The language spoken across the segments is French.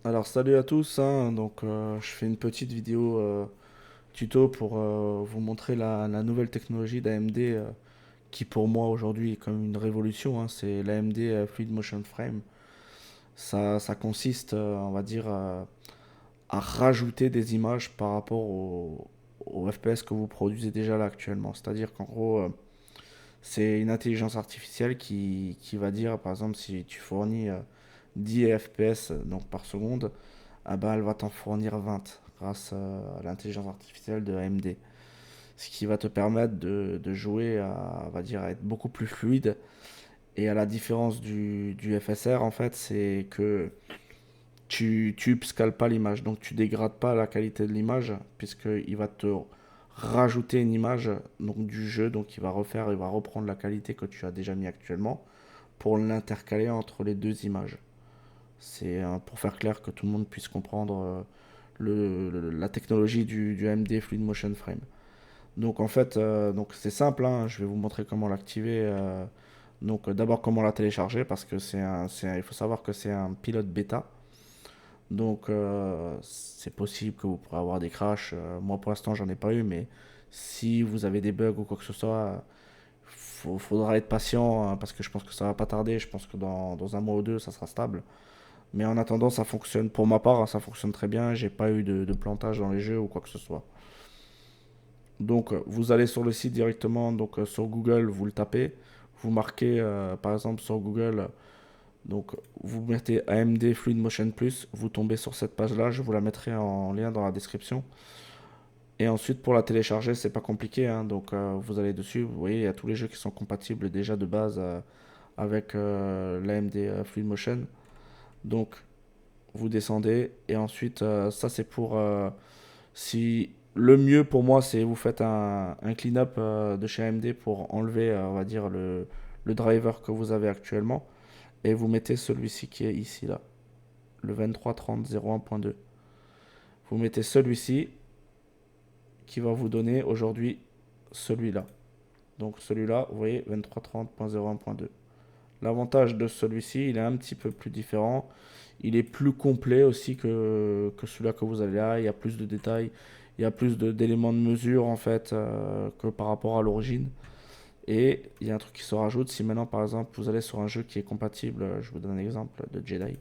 Alors salut à tous, hein. Je fais une petite vidéo tuto pour vous montrer la nouvelle technologie d'AMD qui pour moi aujourd'hui est comme une révolution, hein. C'est l'AMD Fluid Motion Frame. Ça consiste, on va dire, à rajouter des images par rapport au FPS que vous produisez déjà là actuellement. C'est-à-dire qu'en gros, c'est une intelligence artificielle qui va dire, par exemple, si tu fournis 10 FPS donc par seconde, ah bah, elle va t'en fournir 20 grâce à l'intelligence artificielle de AMD. Ce qui va te permettre de jouer à, on va dire, à être beaucoup plus fluide. Et à la différence du FSR, en fait, c'est que tu upscales pas l'image. Donc tu dégrades pas la qualité de l'image, puisqu'il va te rajouter une image donc, du jeu. Donc il va reprendre la qualité que tu as déjà mis actuellement pour l'intercaler entre les deux images. C'est pour faire clair que tout le monde puisse comprendre la technologie du AMD Fluid Motion Frame. Donc en fait, donc c'est simple, hein, je vais vous montrer comment l'activer. D'abord comment la télécharger parce que il faut savoir que c'est un pilote bêta. C'est possible que vous pourrez avoir des crashs. Moi pour l'instant j'en ai pas eu, mais si vous avez des bugs ou quoi que ce soit, faudra être patient hein, parce que je pense que ça va pas tarder. Je pense que dans un mois ou deux ça sera stable. Mais en attendant, ça fonctionne pour ma part, hein, ça fonctionne très bien. J'ai pas eu de plantage dans les jeux ou quoi que ce soit. Vous allez sur le site directement, sur Google, vous le tapez. Vous marquez, par exemple, sur Google, donc vous mettez AMD Fluid Motion Plus. Vous tombez sur cette page-là. Je vous la mettrai en lien dans la description. Et ensuite, pour la télécharger, c'est pas compliqué, hein. Vous allez dessus. Vous voyez, il y a tous les jeux qui sont compatibles déjà de base avec l'AMD Fluid Motion. Donc, vous descendez et ensuite ça c'est pour si le mieux pour moi c'est vous faites un clean-up de chez AMD pour enlever on va dire le driver que vous avez actuellement et vous mettez celui-ci qui est ici là, le 2330.01.2. Vous mettez celui-ci qui va vous donner aujourd'hui celui-là. Donc celui-là, vous voyez 2330.01.2. L'avantage de celui-ci, il est un petit peu plus différent. Il est plus complet aussi que celui-là que vous avez là. Il y a plus de détails, il y a plus d'éléments de mesure en fait que par rapport à l'origine. Et il y a un truc qui se rajoute. Si maintenant par exemple vous allez sur un jeu qui est compatible, je vous donne un exemple de Jedi.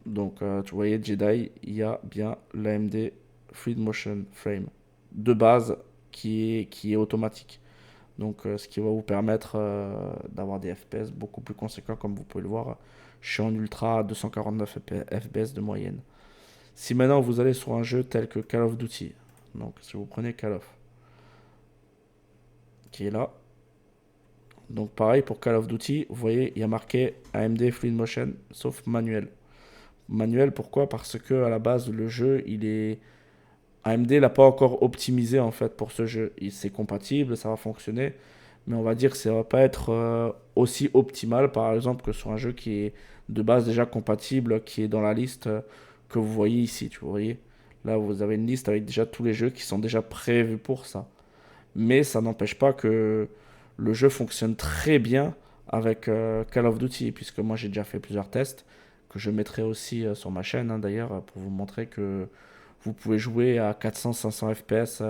Tu voyez Jedi, il y a bien l'AMD Fluid Motion Frame de base qui est automatique. Ce qui va vous permettre d'avoir des FPS beaucoup plus conséquents, comme vous pouvez le voir. Je suis en ultra à 249 FPS de moyenne. Si maintenant vous allez sur un jeu tel que Call of Duty, donc si vous prenez Call of, qui est là, donc pareil pour Call of Duty, vous voyez, il y a marqué AMD Fluid Motion, sauf manuel. Manuel, pourquoi? Parce que à la base, le jeu, il est AMD l'a pas encore optimisé en fait pour ce jeu. C'est compatible, ça va fonctionner, mais on va dire que ça va pas être aussi optimal par exemple que sur un jeu qui est de base déjà compatible, qui est dans la liste que vous voyez ici. Tu voyez, là vous avez une liste avec déjà tous les jeux qui sont déjà prévus pour ça. Mais ça n'empêche pas que le jeu fonctionne très bien avec Call of Duty, puisque moi j'ai déjà fait plusieurs tests que je mettrai aussi sur ma chaîne hein, d'ailleurs pour vous montrer que vous pouvez jouer à 400-500 FPS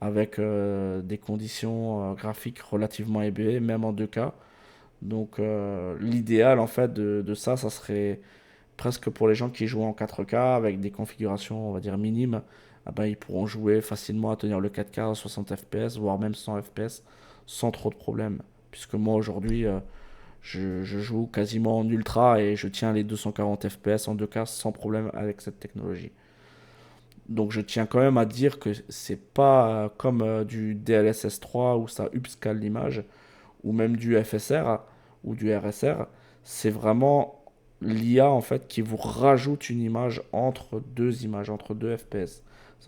avec des conditions graphiques relativement élevées, même en 2K. L'idéal en fait de ça, ça serait presque pour les gens qui jouent en 4K avec des configurations, on va dire, minimes. Ah ben, ils pourront jouer facilement à tenir le 4K à 60 FPS, voire même 100 FPS, sans trop de problèmes. Puisque moi aujourd'hui, je joue quasiment en ultra et je tiens les 240 FPS en 2K sans problème avec cette technologie. Donc je tiens quand même à dire que c'est pas comme du DLSS 3 où ça upscale l'image, ou même du FSR ou du RSR. C'est vraiment l'IA en fait qui vous rajoute une image entre deux images, entre deux FPS.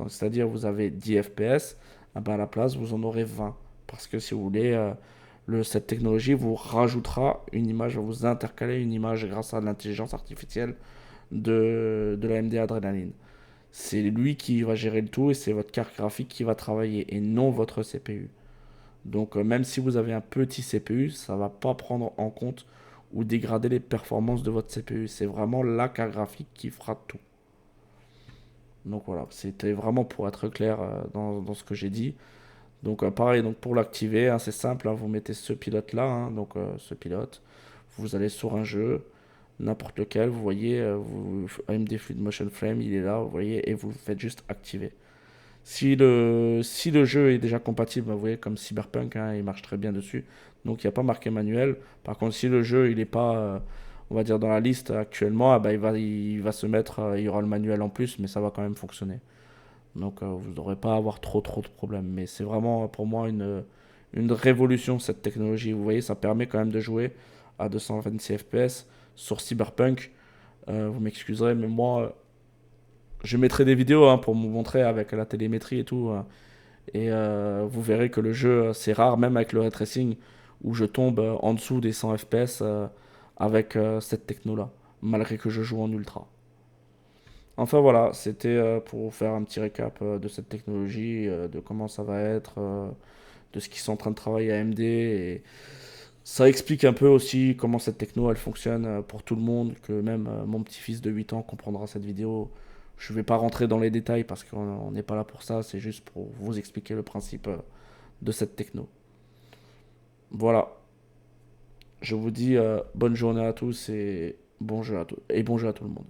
C'est-à-dire vous avez 10 FPS, ah ben à la place vous en aurez 20. Parce que si vous voulez, cette technologie vous rajoutera une image, va vous intercaler une image grâce à l'intelligence artificielle de la l'AMD Adrenaline. C'est lui qui va gérer le tout et c'est votre carte graphique qui va travailler et non votre CPU. Même si vous avez un petit CPU, ça va pas prendre en compte ou dégrader les performances de votre CPU. C'est vraiment la carte graphique qui fera tout. Donc voilà, c'était vraiment pour être clair dans ce que j'ai dit. Donc pareil, donc pour l'activer, hein, c'est simple, hein, vous mettez ce pilote-là, hein, donc ce pilote, vous allez sur un jeu, n'importe lequel, vous voyez, AMD Fluid Motion Frame, il est là, vous voyez, et vous faites juste activer. Si le jeu est déjà compatible, bah, vous voyez, comme Cyberpunk, hein, il marche très bien dessus, donc il n'y a pas marqué manuel. Par contre, si le jeu il n'est pas, on va dire, dans la liste actuellement, ah, bah, il va se mettre, il y aura le manuel en plus, mais ça va quand même fonctionner. Donc vous n'aurez pas à avoir trop de problèmes. Mais c'est vraiment pour moi une révolution cette technologie. Vous voyez, ça permet quand même de jouer à 226 FPS sur Cyberpunk. Vous m'excuserez, mais moi, je mettrai des vidéos hein, pour vous montrer avec la télémétrie et tout. Et vous verrez que le jeu, c'est rare, même avec le ray tracing, où je tombe en dessous des 100 FPS avec cette techno-là, malgré que je joue en ultra. Enfin voilà, c'était pour vous faire un petit récap de cette technologie, de comment ça va être, de ce qu'ils sont en train de travailler à AMD. Et ça explique un peu aussi comment cette techno elle fonctionne pour tout le monde, que même mon petit-fils de 8 ans comprendra cette vidéo. Je ne vais pas rentrer dans les détails parce qu'on n'est pas là pour ça, c'est juste pour vous expliquer le principe de cette techno. Voilà, je vous dis bonne journée à tous et bon jeu à tout le monde.